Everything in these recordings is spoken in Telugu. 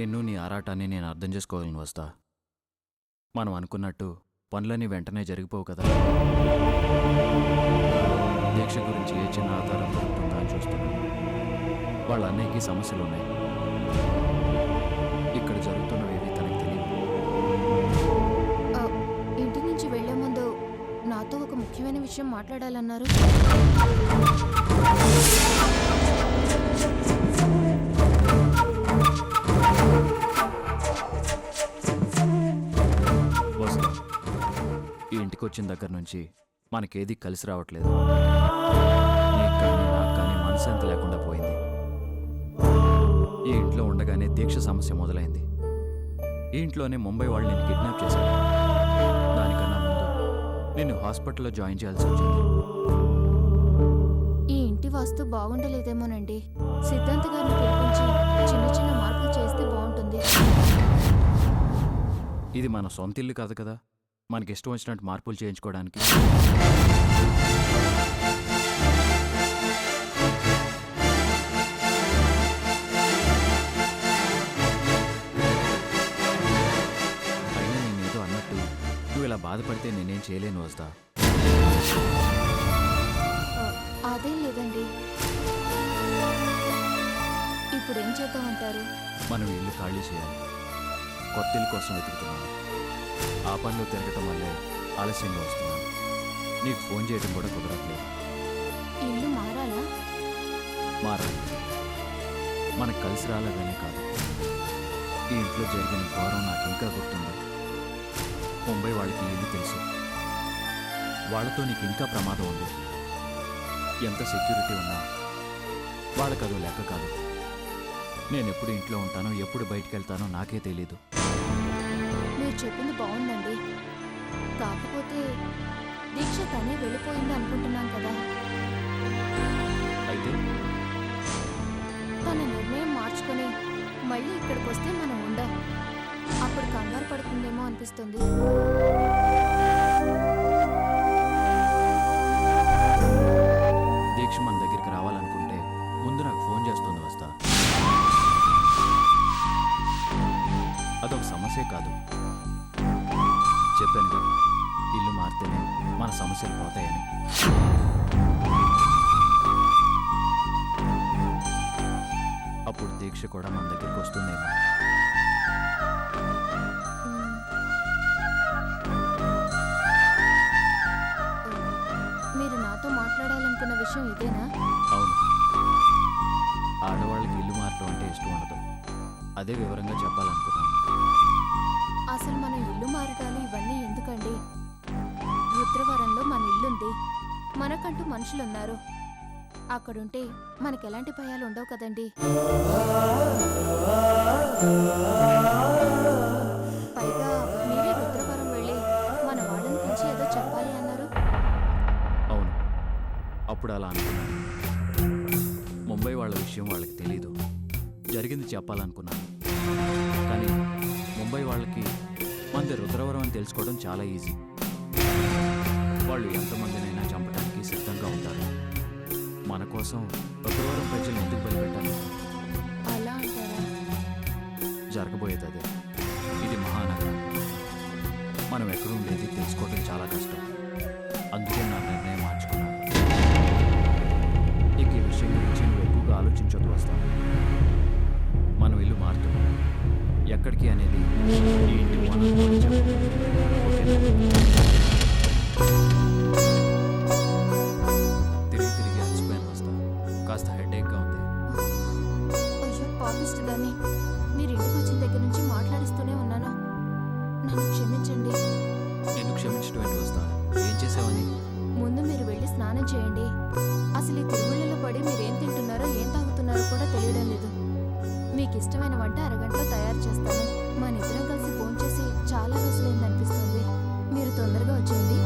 నిన్ను నీ ఆరాటాన్ని నేను అర్థం చేసుకోగలను వస్తా. మనం అనుకున్నట్టు పనులన్నీ వెంటనే జరిగిపోవు కదా. దీక్ష గురించి ఏ చిన్న ఆధారం దొరుకుతుందా అని చూస్తున్నాను. వాళ్ళ అన్నయ్యకి సమస్యలున్నాయి. ఇక్కడ జరుగుతున్నవేవి తనకు తెలియదు. ఇంటి నుంచి వెళ్లే ముందు నాతో ఒక ముఖ్యమైన విషయం మాట్లాడాలన్నారు. వస్తా. ఈ ఇంటికి వచ్చిన దగ్గర నుంచి మనకేది కలిసి రావట్లేదు. నీకు కానీ నాకు కానీ మనశ్శాంతి లేకుండా పోయింది. ఈ ఇంట్లో ఉండగానే దీక్ష సమస్య మొదలైంది. ఈ ఇంట్లోనే ముంబై వాళ్ళు నేను కిడ్నాప్ చేశాను. దానికన్నా ముందు నిన్ను హాస్పిటల్లో జాయిన్ చేయాల్సి వచ్చింది. ఈ ఇంటి వాస్తు బాగుండలేదేమోనండి. సిద్ధాంత్ గారిని పిలిపించి చిన్న చిన్న మార్పులు చేస్తే బాగుంటుంది. ఇది మన సొంత ఇల్లు కాదు కదా, మనకి ఇష్టం వచ్చినట్టు మార్పులు చేయించుకోవడానికి. అయినా నేనేదో అన్నట్టు నువ్వు ఇలా బాధపడితే నేనేం చేయలేను వస్తా. అదేం లేదండి. ఇప్పుడు ఏం చేద్దామంటారు? మనం ఇల్లు ఖాళీ చేయాలి. కొత్త ఇల్లు కోసం వెతుకుతున్నాను. ఆ పనిలో తిరగటం వల్లే ఆలస్యంగా వస్తున్నాను. నీకు ఫోన్ చేయడం కూడా కుదరట్లేదు. ఇల్లు మారాలా? మారాలి. మనకు కలిసి రాలేదనే కాదు, ఈ ఇంట్లో జరిగిన ఘోరం నాకు ఇంకా గుర్తుంది. ముంబై వాళ్ళకి ఈ ఇల్లు తెలుసు. వాళ్ళతో నీకు ఇంకా ప్రమాదం ఉంది. ఎంత సెక్యూరిటీ ఉన్నా వాళ్ళకదో లెక్క కాదు. నేను ఎప్పుడు ఇంట్లో ఉంటానో ఎప్పుడు బయటికి వెళ్తానో నాకే తెలీదు. మీరు చెప్పింది బాగుందండి. కాకపోతే దీక్ష తనే వెళ్ళిపోయింది అనుకుంటున్నాం కదా. అయితే తన నిర్ణయం మార్చుకొని మళ్ళీ ఇక్కడికి వస్తే మనం ఉండం. అప్పుడు కంగారు పడుతుందేమో అనిపిస్తుంది. దీక్ష మన దగ్గరికి రావాలనుకుంటే ముందు నాకు ఫోన్ చేస్తుంది వస్తా. అదొక సమస్యే కాదు. చెప్పానుగా, ఇల్లు మారితేనే మన సమస్యలు పోతాయని. అప్పుడు దీక్ష కూడా మన దగ్గరికి వస్తుందేమో. మీరు నాతో మాట్లాడాలనుకున్న విషయం ఇదేనా? అవును. ఆడవాళ్ళకి ఇల్లు మారటం అంటే ఇష్టం ఉండదు. అదే వివరంగా చెప్పాలనుకున్నాను. అసలు మన ఇల్లు మారటాలు ఇవన్నీ ఎందుకండి? రుద్రవరంలో మన ఇల్లుంది. మనకంటూ మనుషులున్నారు. అక్కడుంటే మనకెలాంటి భయాలు ఉండవు కదండి. పైగా మీరే రుద్రవరం వెళ్ళి మన వాళ్ళని పిలిచి ఏదో చెప్పాలి అన్నారు. అవును, అప్పుడు అలా అనుకున్నాను. ముంబై వాళ్ళ విషయం వాళ్ళకి తెలీదు. జరిగింది చెప్పాలనుకున్నాను. కానీ ముంబై వాళ్ళకి మనది రుద్రవరం అని తెలుసుకోవడం చాలా ఈజీ. వాళ్ళు ఎంతమందినైనా చంపడానికి సిద్ధంగా ఉంటారు. మన కోసం రుద్రవరం ప్రజలు ఎందుకు బలిపెట్టాలి? అలా అంటారా? జరగబోయేది అదే. ఇది మహానగరం. మనం ఎక్కడుండేది తెలుసుకోవడం చాలా కష్టం. అందుకే నా నిర్ణయం మార్చుకున్నాను. ఇక ఈ విషయం గురించి నువ్వు ఎక్కువగా ఆలోచించొద్దు వస్తాను. మనం ఇల్లు మారుతున్నాం. ఎక్కడికి అనేది ఈ ఇంటి ఓనర్ కూడా చెప్పు. ఓకేనా? తిరిగి అలసిపోయాను వస్తా. కాస్త హెడేక్గా ఉంది. అయ్యో పాపిస్ట్ దాన్ని. మీరు ఇంటికి వచ్చిన దగ్గర నుంచి మాట్లాడిస్తూనే ఉన్నాను. నన్ను క్షమించండి. నేను క్షమించడం ఏంటి వస్తా? ఏం చేసావని? ముందు మీరు వెళ్ళి స్నానం చేయండి. అసలు ఈ తిరుగుళ్ళలో పడి మీరేం తింటున్నారో ఏం తాగుతున్నారో కూడా తెలియడం లేదు. మీకు ఇష్టమైన వంట అరగంటలో తయారు చేస్తాను. మన ఇద్దరం కలిసి ఫోన్ చేసి చాలా రోజులైంది అనిపిస్తుంది. మీరు తొందరగా వచ్చేయండి.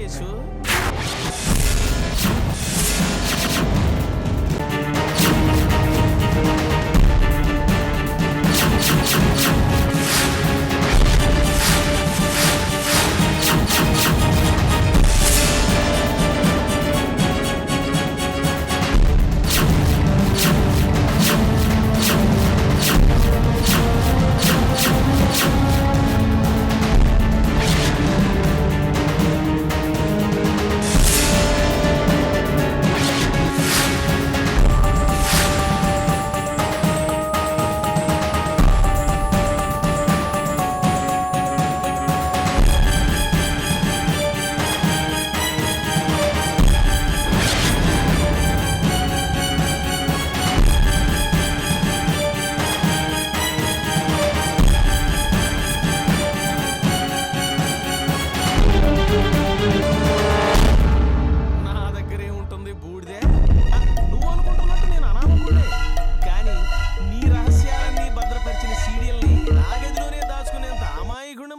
యశు.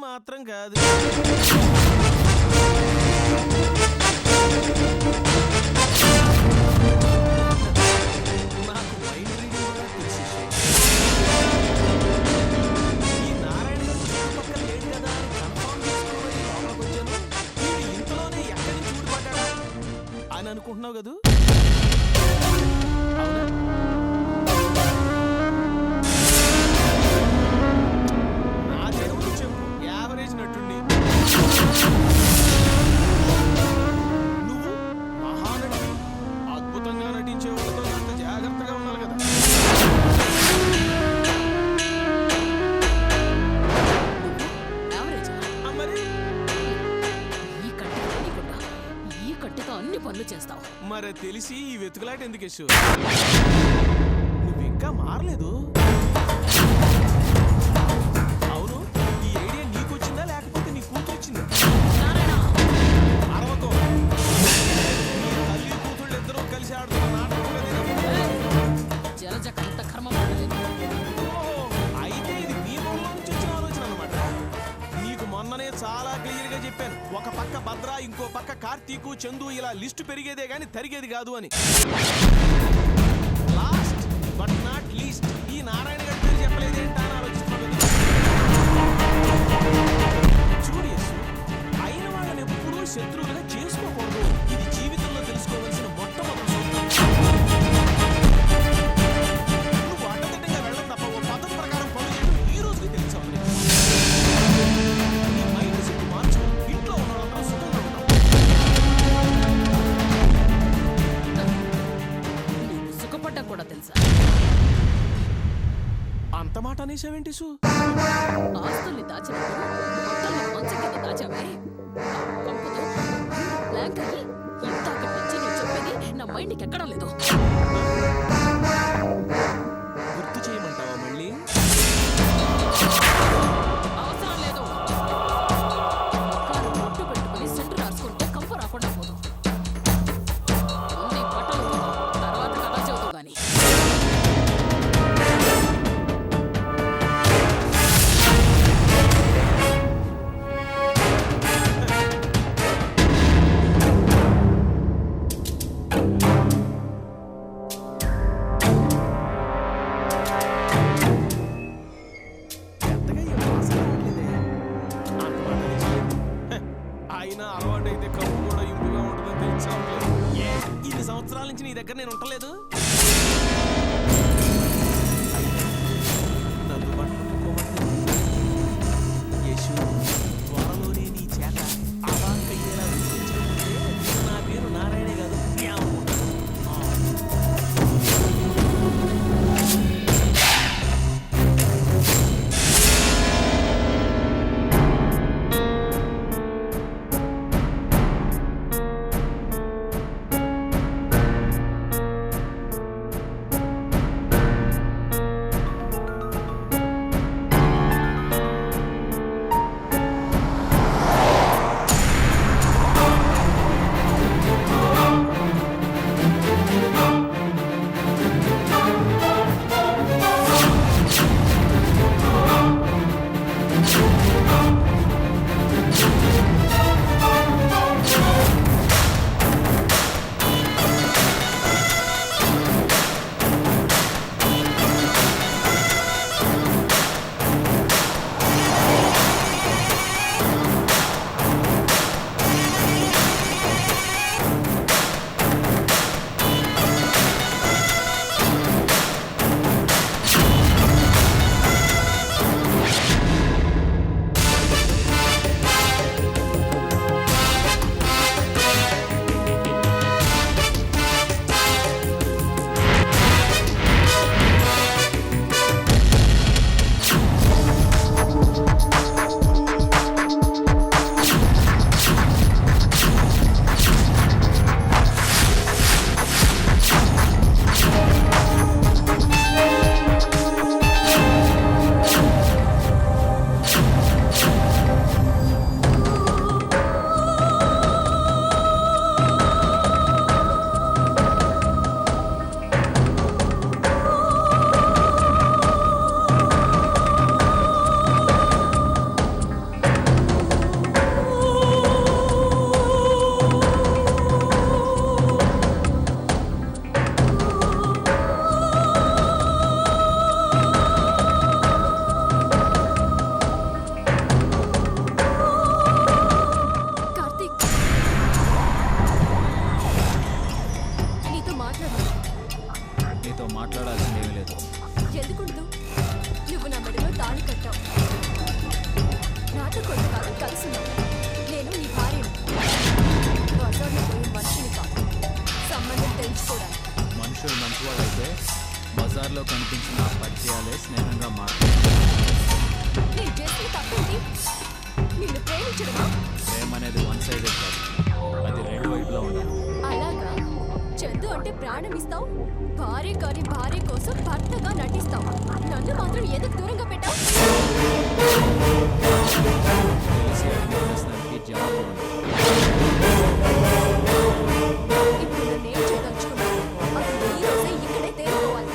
మాత్రం కాదు. నాకు మైండ్ రీడింగ్ కూడా తెలుసు. ఈ నారాయణ చుట్టుపక్కల లేడు కదా అని కన్ఫర్మ్ చేసుకోవడానికి లోపలికి వచ్చాను. వీడు ఇంతలోనే ఎక్కడి నుంచి ఊడిపడ్డా అని అనుకుంటున్నావు కదూ? అవునా? నువ్వు మహానటి, అద్భుతంగా నటించే వాళ్ళతో అంత జాగ్రత్తగా ఉండాలి కదా. మరి ఈ కట్టితో అన్ని పనులు చేస్తావు. మరి తెలిసి ఈ వెతుకులాట ఎందుకు యశు? నువ్వు ఇంకా మారలేదు. అవును, ఈ ఐడియా నీకు వచ్చిందా లేకపోతే నీ కూతురు వచ్చిందా? అరవకో, నీ తల్లి కూతుళ్ళు ఇద్దరూ కలిసి ఆడుతున్న నాటకం జలజకంత కర్మ. అయితే ఇది నీ బొమ్మ నుంచి వచ్చిన ఆలోచన అనమాట. నీకు మొన్ననే చాలా క్లియర్ గా చెప్పాను, ఒక పక్క భద్ర, ఇంకో పక్క కార్తీకు, చందు, ఇలా లిస్టు పెరిగేదే గాని తరిగేది కాదు అని. లాస్ట్ బట్ నాట్ లీస్ట్ ఈ నారాయణ గారి పేరు చెప్పలేదేంటా అని ఆలోచిస్తున్నాను. చూడు యశు, అయిన వాళ్ళని ఎప్పుడూ శత్రువులుగా చేసుకోకూడదు. ఇది జీవితంలో తెలుసుకోవాల్సిన మొట్టమొదటి సూత్రం. నువ్వు అడ్డదిడ్డంగా వెళ్ళడం తప్ప ఓ పద్ధతి ప్రకారం పనులు చేయడం ఈ రోజుకి తెలుసావు. నీ మైండ్ సెట్ మార్చు. ఇంట్లో ఉన్న వాళ్ళందరూ సుఖంగా ఉంటాం. నీకు సుఖపడ్డా కూడా తెలుసా? అంత మాట అనేసావేంటి సు? ఆస్తుల్ని దాచినప్పుడు మొత్తాన్ని మంచం కింద దాచావే. కంపుతో బ్లాంక్ అయ్యి ఇంతాక నుంచి నేను చెప్పేది నా మైండ్కి ఎక్కడం లేదు. గుర్తు చేయమంటావా మళ్ళీ? అవసరం లేదు. కారు బొట్టు పెట్టుకుని సెంటు రాసుకుంటే కంపు రాకుండా పోదు. ముందు ఈ బట్టలు ఉతుకు, తర్వాత కథ చెబుతూ గాని. ఎంతగా ఏం వాసన రావట్లేదే. అంత మాట అనేసావు. అయినా అలవాటైతే కప్పు కూడా ఇంపుగా ఉంటుందని తెలుసుకోవట్లేదు. ఇన్ని సంవత్సరాల నుంచి నీ దగ్గర నేను ఉండలేదు. నన్ను పట్టుకోమంటే యశు, త్వరలోనే నీ చేత అవాంకయ్యేలా ఊహించకపోతే నా పేరు నారాయణే కాదు జ్ఞాపకం. మనుషులు మంచివాళ్ళైతే బజార్లో కనిపించిన ఆ పరిచయాలే స్నేహంగా మారుతాయి. నేను చేసిన తప్పేంటి? నిన్ను ప్రేమించడమా? ప్రేమ అనేది వన్ సైడెడ్ కాదు, అది రెండు వైపులా ఉండాలి. అలాగా? చందు అంటే ప్రాణం ఇస్తావు, భార్య కాని భార్య కోసం భర్తగా నటిస్తావు. నన్ను మాత్రం ఎందుకు దూరంగా పెట్టావు? తెలిసి అడిగిన ప్రశ్నలకి జవాబు ఉంది. ఇప్పుడు నన్నేం చేయదలుచుకున్నావు? అసలు ఈ రోజే ఇక్కడే తేలిపోవాలి.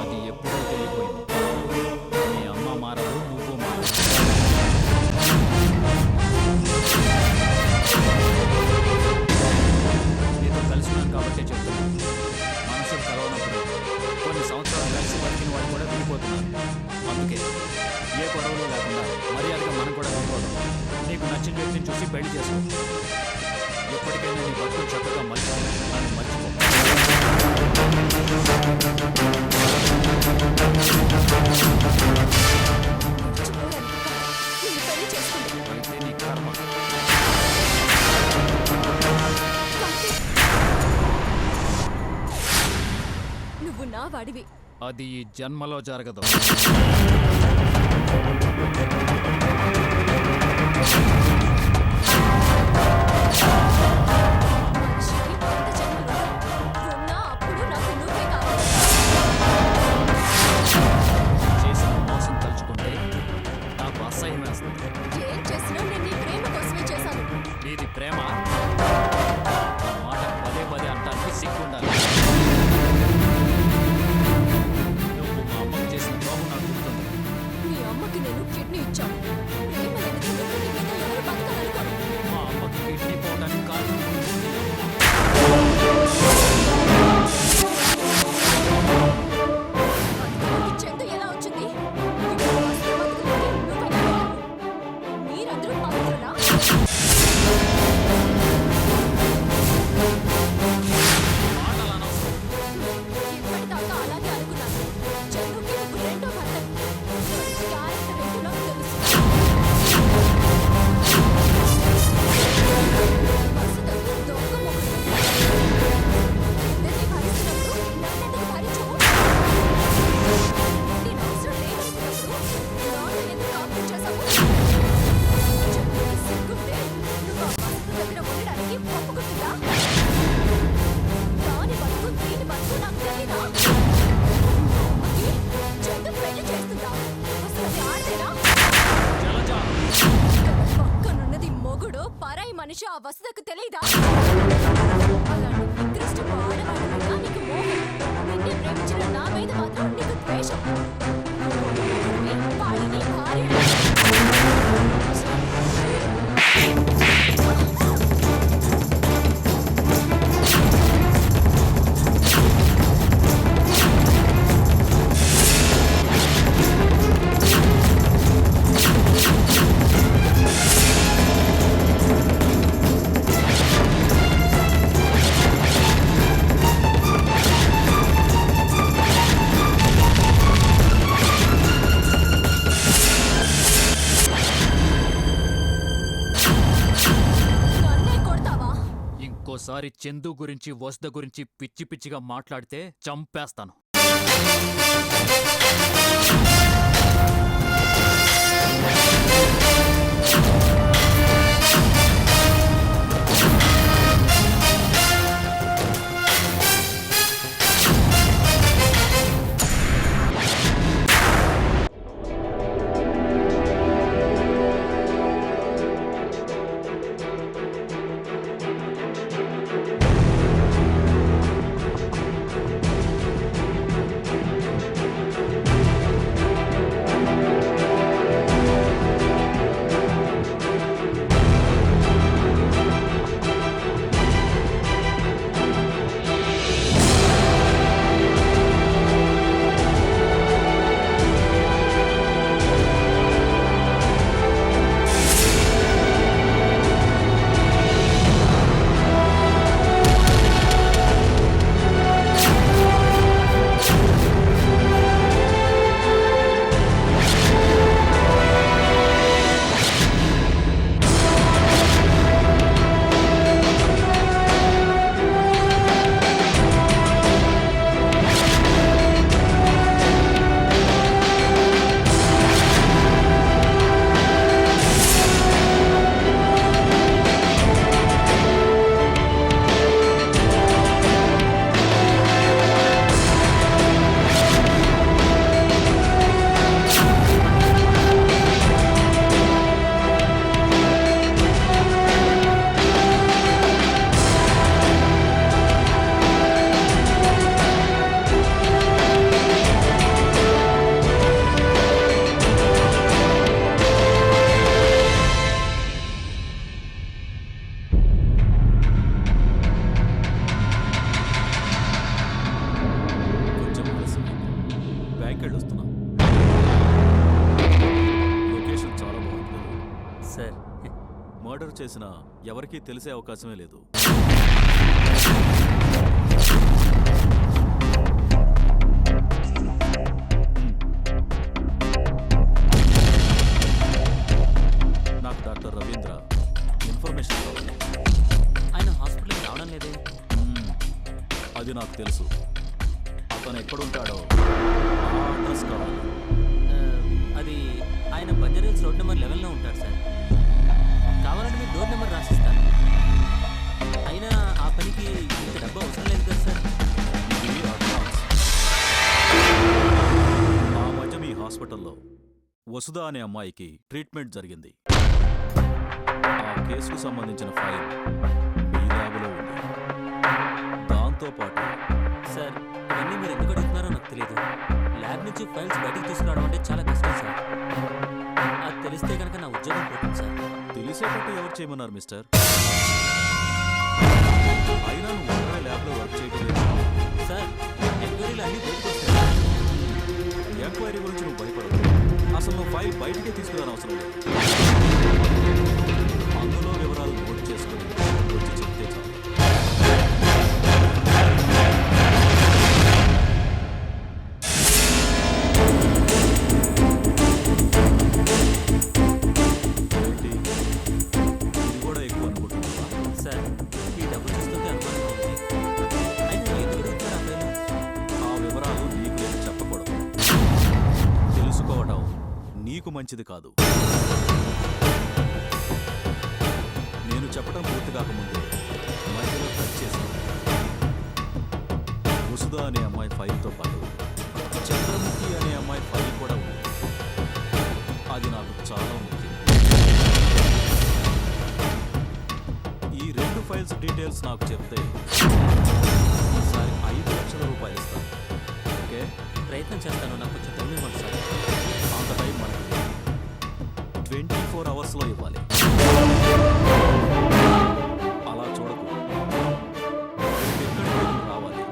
అది ఎప్పుడో తెలియపోయింది. మీ అమ్మ మారదు, నువ్వు మారదు. నీతో కలిసినాను కాబట్టే చెప్తున్నాను. మనుషులు కలవనప్పుడు కొన్ని సంవత్సరాలు కలిసి బతికిన వాళ్ళు కూడా విడిపోతున్నారు. అందుకే ఏ గొడవలు లేకుండా మర్యాదగా మనం కూడా విడిపోదాం. నీకు నచ్చిన వ్యక్తిని చూసి పెళ్లి చేసుకో. ఎప్పటికైనా నీ బతుకు చక్కగా మర్చిపో, నన్ను మర్చిపో. మర్చిపోయాను. నిన్ను పెళ్లి చేసుకుంటా. అయితే నీ కర్మ. కార్తీక్! నువ్వు నా వాడివి. అది ఈ జన్మలో జరగదు. మనిషికి కొత్త జన్మలు ఉన్నా అప్పుడు నాకు నువ్వే కావాలి. చేసిన మోసం తలుచుకుంటే నాకు అసహ్యం వేస్తుంది. ఏం చేసినా నేను నీ ప్రేమ కోసమే చేశాను. నీది ప్రేమ? ఆ మాట పదే పదే అంటానికి సిగ్గుండాలి. నువ్వు మా అమ్మకు చేసిన ద్రోహం నాకు గుర్తుంది. మీ అమ్మకి నేను కిడ్నీ ఇచ్చాను. ప్రేమ లేనిదే నువ్వు నీ మీద ఎవరు బతకగలుగుతారు? మా అమ్మకి కిడ్నీ పోవడానికి కారణం నీ అమ్మ. బతకడానికి చందు ఎలా వచ్చింది? ఇప్పుడు అసలు బతకడానికి నువ్వే కావాలి. మీరందరూ పవిత్రులా? మాటలు అనవసరం. ఇప్పటిదాకా అలాగే అనుకున్నాను. చందుకి నువ్వు రెండో భర్త. క్యారెక్టర్ ఏంటో నాకు తెలుసు. వసుధకు దొంగ మొగుడు. ఇద్దరిని భరిస్తున్నప్పుడు నన్నెందుకు భరించవు? నేను అవసరం లేదనుకున్నప్పుడు నాన్న ఎందుకు కాపురం చేశావు? చందుకి సిగ్గుంటే నువ్వు ఆ వసుధ దగ్గర ఉండడానికి ఒప్పుకుంటుందా? దాని బతుకు దీని బతుకు నాకు తెలీదా? అమ్మకి చందు పెళ్లి చేస్తుందా? అసలు అది ఆడదేనా? జలజ, పక్కనున్నది మొగుడు, పరాయి మనిషి ఆ వసుదకు తెలీదా? అలాంటి నికృష్టపు ఆడవాళ్ళ మీద నీకు మోహం. నిన్నే ప్రేమించిన నా మీద మాత్రం నీకు ద్వేషం. వాడిని భార్య నన్నే కొడతావా? ఇంకోసారి చందు గురించి వసుధ గురించి పిచ్చి పిచ్చిగా మాట్లాడితే చంపేస్తాను. మర్డర్ చేసిన ఎవరికీ తెలిసే అవకాశమే లేదు. నాకు డాక్టర్ రవీంద్ర ఇన్ఫర్మేషన్ కావాలి. ఆయన హాస్పిటల్కి రావడం లేదే. అది నాకు తెలుసు. అతను ఎక్కడుంటాడో ఆ అడ్రస్ కావాలి. అది ఆయన బంజారీల్స్ రోడ్ నెంబర్ 11లో ఉంటాడు సార్. కావాలంటే మీరు డోర్ నెంబర్ రాసిస్తాను. అయినా ఆ పనికి ఇంత డబ్బు అవసరం లేదు కదా సార్. ఇది అడ్వాన్స్. ఆ మధ్య మీ హాస్పిటల్లో వసుధ అనే అమ్మాయికి ట్రీట్మెంట్ జరిగింది. ఆ కేసుకు సంబంధించిన ఫైల్ మీ ల్యాబ్లో ఉంది. దాంతోపాటు సార్ ఇవన్నీ మీరు ఎందుకు అడుగుతున్నారో నాకు తెలియదు. ల్యాబ్ నుంచి ఫైల్స్ బయటికి తీసుకురావడం అంటే చాలా కష్టం సార్. అది తెలిస్తే కనుక నా ఉద్యోగం పోతుంది సార్. తెలిసేటట్టు ఎవరు చేయమన్నారు మిస్టర్? అయినా నువ్వు ఒక్కడే ల్యాబ్లో వర్క్ చేయలేదు సార్. ఎంక్వైరీలు అన్నీ బయటకు వస్తాయి. ఎంక్వైరీ గురించి నువ్వు భయపడవు. అసలు నువ్వు ఫైల్ బయటికే తీసుకురాని అవసరం లేదు. అందులో వివరాలు నోట్ చేసుకుని వచ్చి చెప్తే చాలు. ఏంటి, ఇది కూడా ఎక్కువ అనుకుంటున్నావా? సార్ ఈ డబ్బు చూస్తుంటే అనుమానంగా ఉంది. అయినా ఎందుకు అడుగుతున్నారు ఆ ఫైల్? ఆ వివరాలు నీకు నేను చెప్పకూడదు. తెలుసుకోవటం నీకు మంచిది కాదు. నేను చెప్పడం పూర్తి కాకముందే మధ్యలో టచ్ చేశాను. వసుధ అనే అమ్మాయి ఫైల్తో పాటు చంద్రముఖి అనే అమ్మాయి ఫైల్ కూడా ఉంది. అది నాకు చాలా ముఖ్యం. ఈ 2 ఫైల్స్ డీటెయిల్స్ నాకు చెప్తే ఈసారి 5 లక్షల రూపాయలు ఇస్తాను. ఓకే? ప్రయత్నం చేస్తాను. నాకు కొంచెం టైం ఇవ్వండి సార్. అంత టైం మనకి 24 అవర్స్లో ఇవ్వాలి. అలా చూడకు. ఎక్కడికి నువ్వు రావాలి.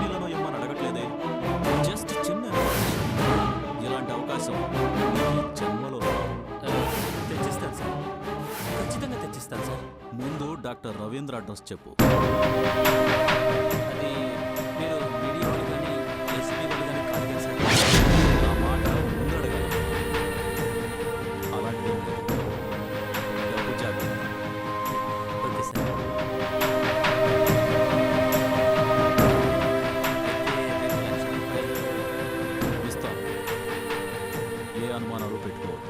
నీళ్ళను ఇమ్మని అడగట్లేదే. జస్ట్ చిన్న information. ఇలాంటి అవకాశం నీకు ఈ జన్మలో రాదు. తెచ్చిస్తాను సార్. ఖచ్చితంగా తెచ్చిస్తాను సార్. ముందు డాక్టర్ రవీంద్ర అడ్రస్ చెప్పు. అది మీరు మీడియా వాళ్ళు కానీ ఎస్పీ వాళ్ళు కానీ కాదు కదా సార్. ఆ మాట ముందు అడగాలి. అలాంటిది ఏం లేదు. డబ్బు జాగ్రత్త. Okay sir. అయితే 2 లక్షల రూపాయలు ఇస్తాను. ఏ అనుమానాలు పెట్టుకోవద్దు.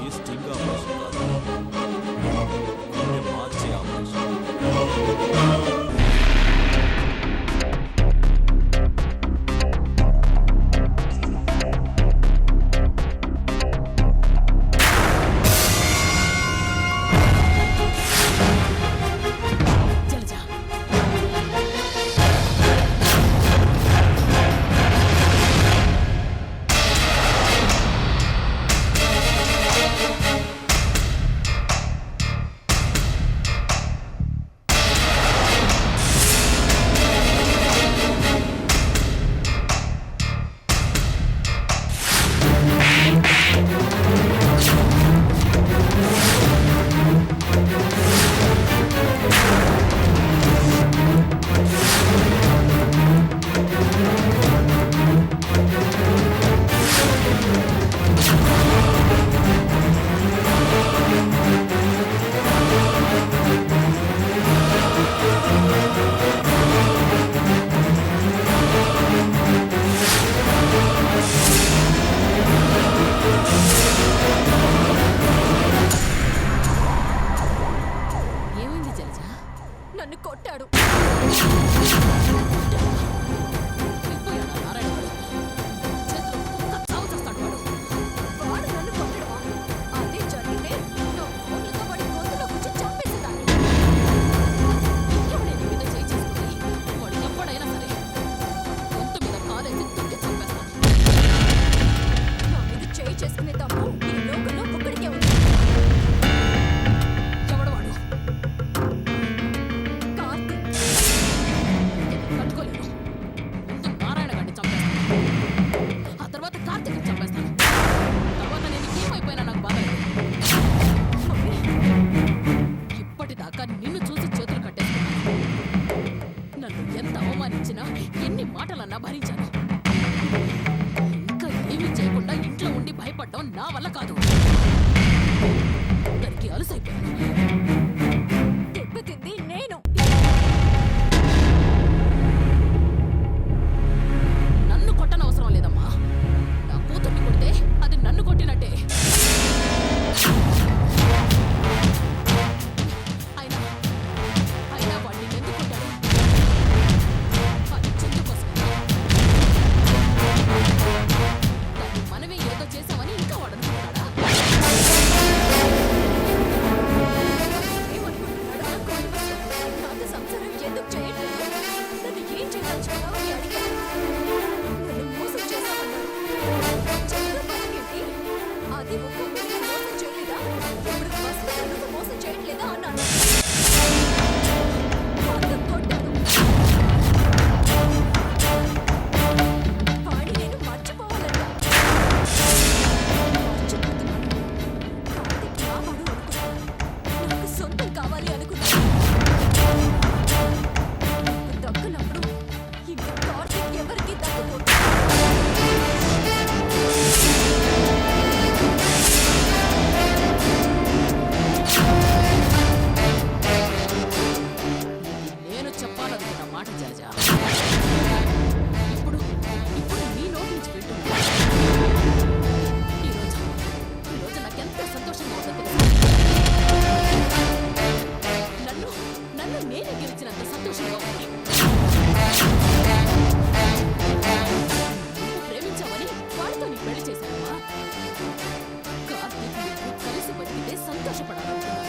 ఈ స్టింగ్ ఆపరేషన్ కాదు. గుండె మార్చే ఆపరేషన్. జలజ ఏమైంది జలజ? నన్ను కొట్టాడు. వెళ్ళిపోయాడా నారాయణ వాడు? చేతిలో కుక్క చావు చేస్తాడు వాడు. వాడు నన్ను కొట్టడమా? అదే జరిగితే నా ఫోన్లతో వాడి గొంతులో కూర్చి చంపేసేదాన్ని. ఎవడే నీ మీద చేయి చేసుకుని వాడు ఎప్పుడైనా సరే గొంతు మీద కాలేసి తుట్టి చంపేస్తాను. నా మీద చేయి చేసుకునే తప్పు ఈ లోకంలో ఒక్కడికే ఉంది. ఎవడు వాడు? ఎంత అవమానించినా ఎన్ని మాటలన్నా భరించాను. ఇంకా ఏమీ చేయకుండా ఇంట్లో ఉండి భయపడడం నా వల్ల కాదు. దానికి అలసైపోయాను. దెబ్బతింది నేను. నన్ను కొట్టనవసరం లేదమ్మా. నా కూతుర్ని కొడితే అది నన్ను కొట్టినట్టే. అయినా వాడిని ఎందుకు కొట్టాడు? అది చందు కోసం. దాన్ని మనమే ఏదో చేశామని ఇంకా వాడు అనుకుంటాడా? ఏమనుకుంటున్నాడు? నాతో సంసారం ఎందుకు చేయట్లేదు? నన్ను ఏం చేయదలుచుకున్నావు అని అడిగాను. నన్ను మోసం చేశామన్నాడు. చంద్ర బతికేంటి? అది ఒక మోసం చేయలేదా? ఇప్పుడు ఫస్ట్ నన్ను మోసం చేయట్లేదా అన్నాను. అందుకు కొట్టాను. వాడి నేను మర్చిపోవాలంట. మర్చిపోతున్నాను. కార్తీక్ నా వాడు అనుకున్నాను. నాకు సొంతం కావాలి అనుకున్నాను. నాకు దక్కనప్పుడు ఇంకా కార్తీక్ ఎవరికి దక్కకూడదు. నేను చెప్పాలనుకున్న మాట జాజా ఇప్పుడు నీ నోటి నుంచి వింటున్నా. ఈరోజు నాకెంత సంతోషంగా ఉందో తెలుసా? నన్ను నేనే గెలిచినంత సంతోషంగా ఉంది. నువ్వు ప్రేమించావని వాడితో నీ పెళ్లి చేశావా? కార్తీక్ నువ్వు కలిసి బతికితే సంతోషపడాలనుకున్నాను.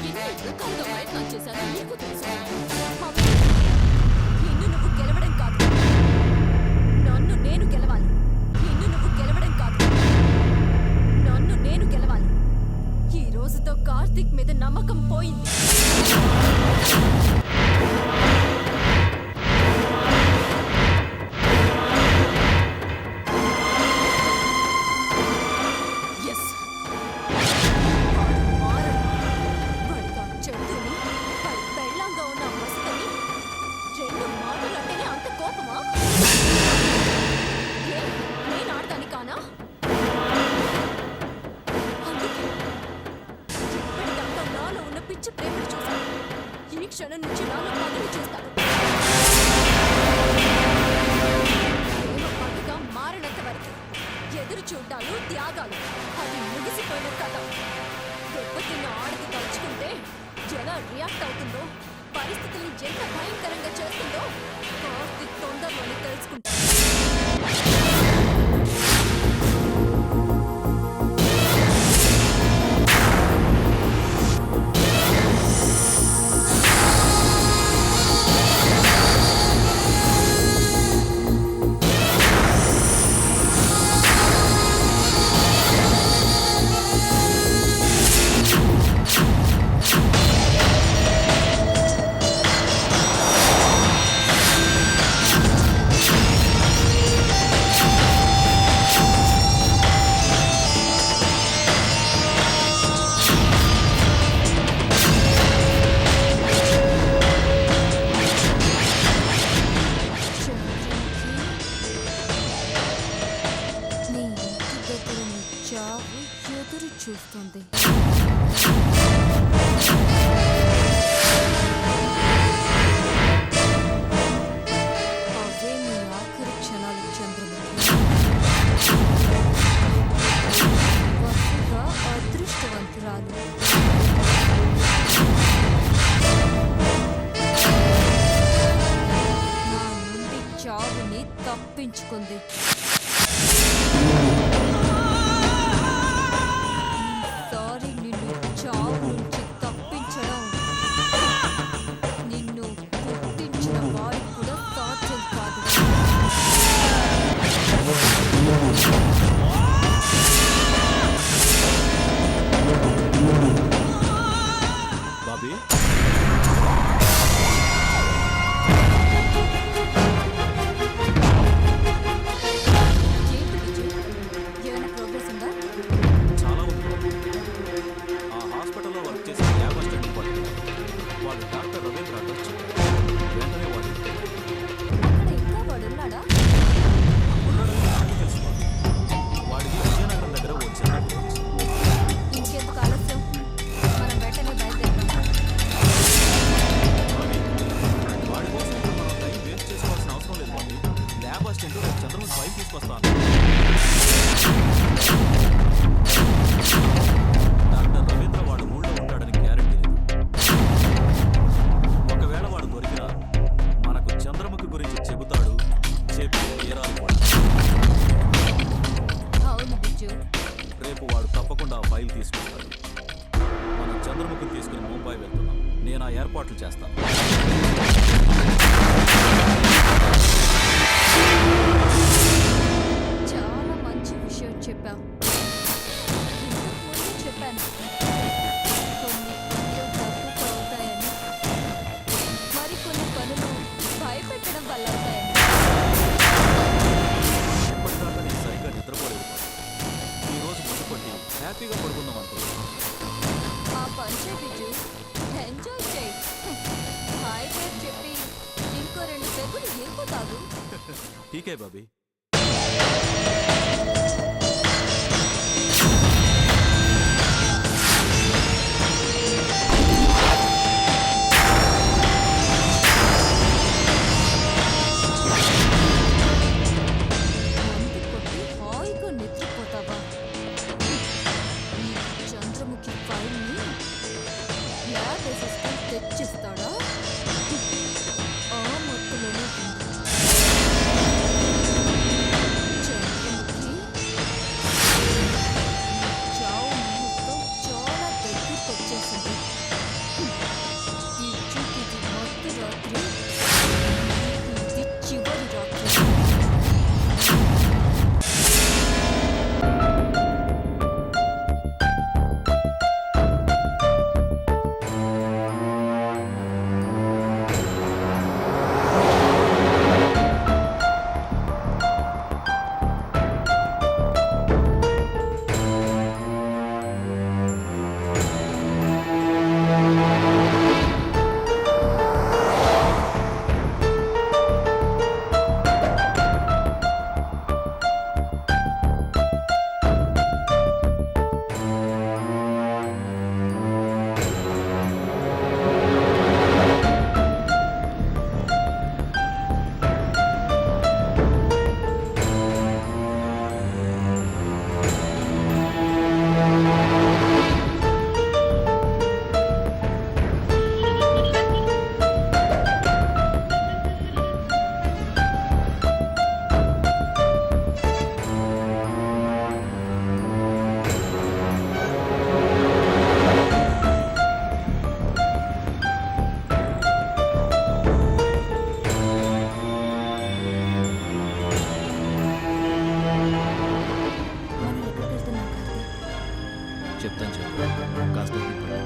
ఎన్ని రకాలుగా ప్రయత్నాలు చేశానో నీకు తెలుసు. నిన్ను నువ్వు గెలవడం కాదు, నన్ను నేను గెలవాలి. నిన్ను నువ్వు గెలవడం కాదు, నన్ను నేను గెలవాలి. ఈ రోజుతో కార్తీక్ మీద నమ్మకం పోయింది. Yes. వాడు మారడు. వాడిగా చందుని, వాడి పెళ్ళంగా ఉన్న మసకని రెండు మాటలు అంటేనే అంత కోపమా? ఏ నేను ఆడతాను కానా? అందుకే ఇప్పటిదాకా నాలో ఉన్న పిచ్చి ప్రేమను చూశాను. ఈ క్షణం నుంచి నాలో పగలు చూస్తాను. ప్రేమ పగగా మారినంత వరకు ఎదురు చూడ్డాలు, త్యాగాలు అది ముగిసిపోయిన కథ. దెబ్బతిన్న ఆడది తలుచుకుంటే ఎలా రియాక్ట్ అవుతుందో, పరిస్థితుల్ని ఎంత భయంకరంగా చేస్తుందో కార్తీక్ తొందరలోనే తెలుసుకుంటాను. నీ ఇంటి దగ్గర నీ చావు ఎదురు చూస్తుంది. అవే నీ ఆఖరి క్షణాలు చంద్రముఖి. వసుగా అదృష్టవంతురాలు. నా నుండి చావుని తప్పించుకుంది. ఈసారి నిన్ను చావు నుంచి తప్పించడం నిన్ను పుట్టించిన వారికి కూడా సాధ్యం కాదు. బాబీ ఏంటి విజయ్? ఏమైనా ప్రోగ్రెస్ ఉందా? చాలా ఉంది. ఆ హాస్పిటల్లో వర్క్ చేసే ల్యాబ్ అసిస్టెంట్ తీసుకొస్తాడు. మనం చంద్రముఖిని తీసుకుని ముంబై వెళ్తున్నాం. నేను ఆ ఏర్పాట్లు చేస్తాను. చాలా మంచి విషయం చెప్పావు. ఇంతకు ముందే చెప్పాను, కొన్ని పనులు డబ్బుతో అవుతాయని, మరికొన్ని పనులు భయపెట్టడం వల్ల అవుతాయని. ఇప్పటిదాకా నేను సరిగ్గా నిద్రపోలేదు బాబు. ఈరోజు ముందు కొట్టి హ్యాపీగా పడుకుందాం అనుకుంటున్నాను. ఆ పంచే బిజు ఎంజాయ్ చేయి. హాయ్ పేరు చెప్పి ఇంకో 2 పెగ్గులు ఎక్కువ తాగు. ఠీకే బాబీ. మందు కొట్టి హాయిగా నిద్రపోతావా? నీకు చంద్రముఖి ఫైల్ని ల్యాబ్ అసిస్టెంట్ తెచ్చిస్తాడా? ఆ మొత్తంలోనే ఉంది. చంద్రముఖి, చావు ముహూర్తం చాలా దగ్గరికి వచ్చేసింది. ఈ చూపుది మొదటి రాత్రి, ఇది చివరి రాత్రి. మనం ఎక్కడికి వెళ్తున్నాం కార్తీక్? చెప్తాను చెప్పు. కాస్త ఓపిక పట్టు.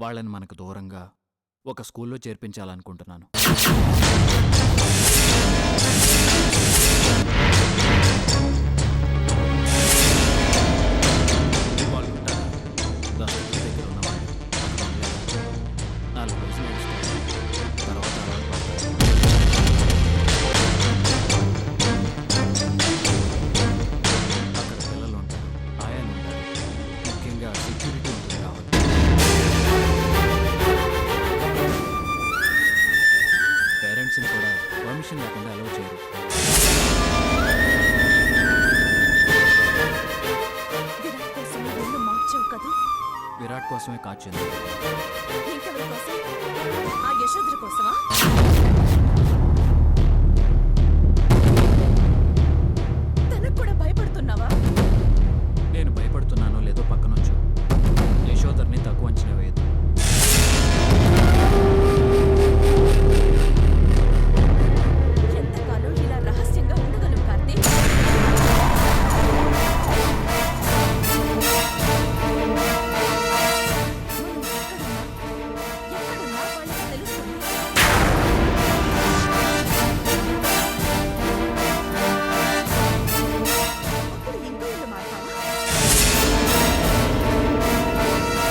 వాళ్ళని మనకు దూరంగా ఒక స్కూల్లో చేర్పించాలనుకుంటున్నాను. వాళ్ళు ఉంటారా? దస్తగిరి దగ్గర ఉన్నవాళ్ళు అక్కడ ఉండలేరు. 4 రోజులు నడుస్తారు, తర్వాత అలవాటు పడతారు. అక్కడ పిల్లలు ఉంటారు, ఆయాలు ఉంటారు, ముఖ్యంగా సెక్యూరిటీ ఉంటుంది రావాలి. పేరెంట్స్ని కూడా పర్మిషన్ లేకుండా అలౌ చేయరు. విరాట్ కోసం ఇల్లు మార్చావు కదూ? విరాట్ కోసమే కాచింది. ఇంకెవరి కోసం? ఆ యశోధర కోసమా?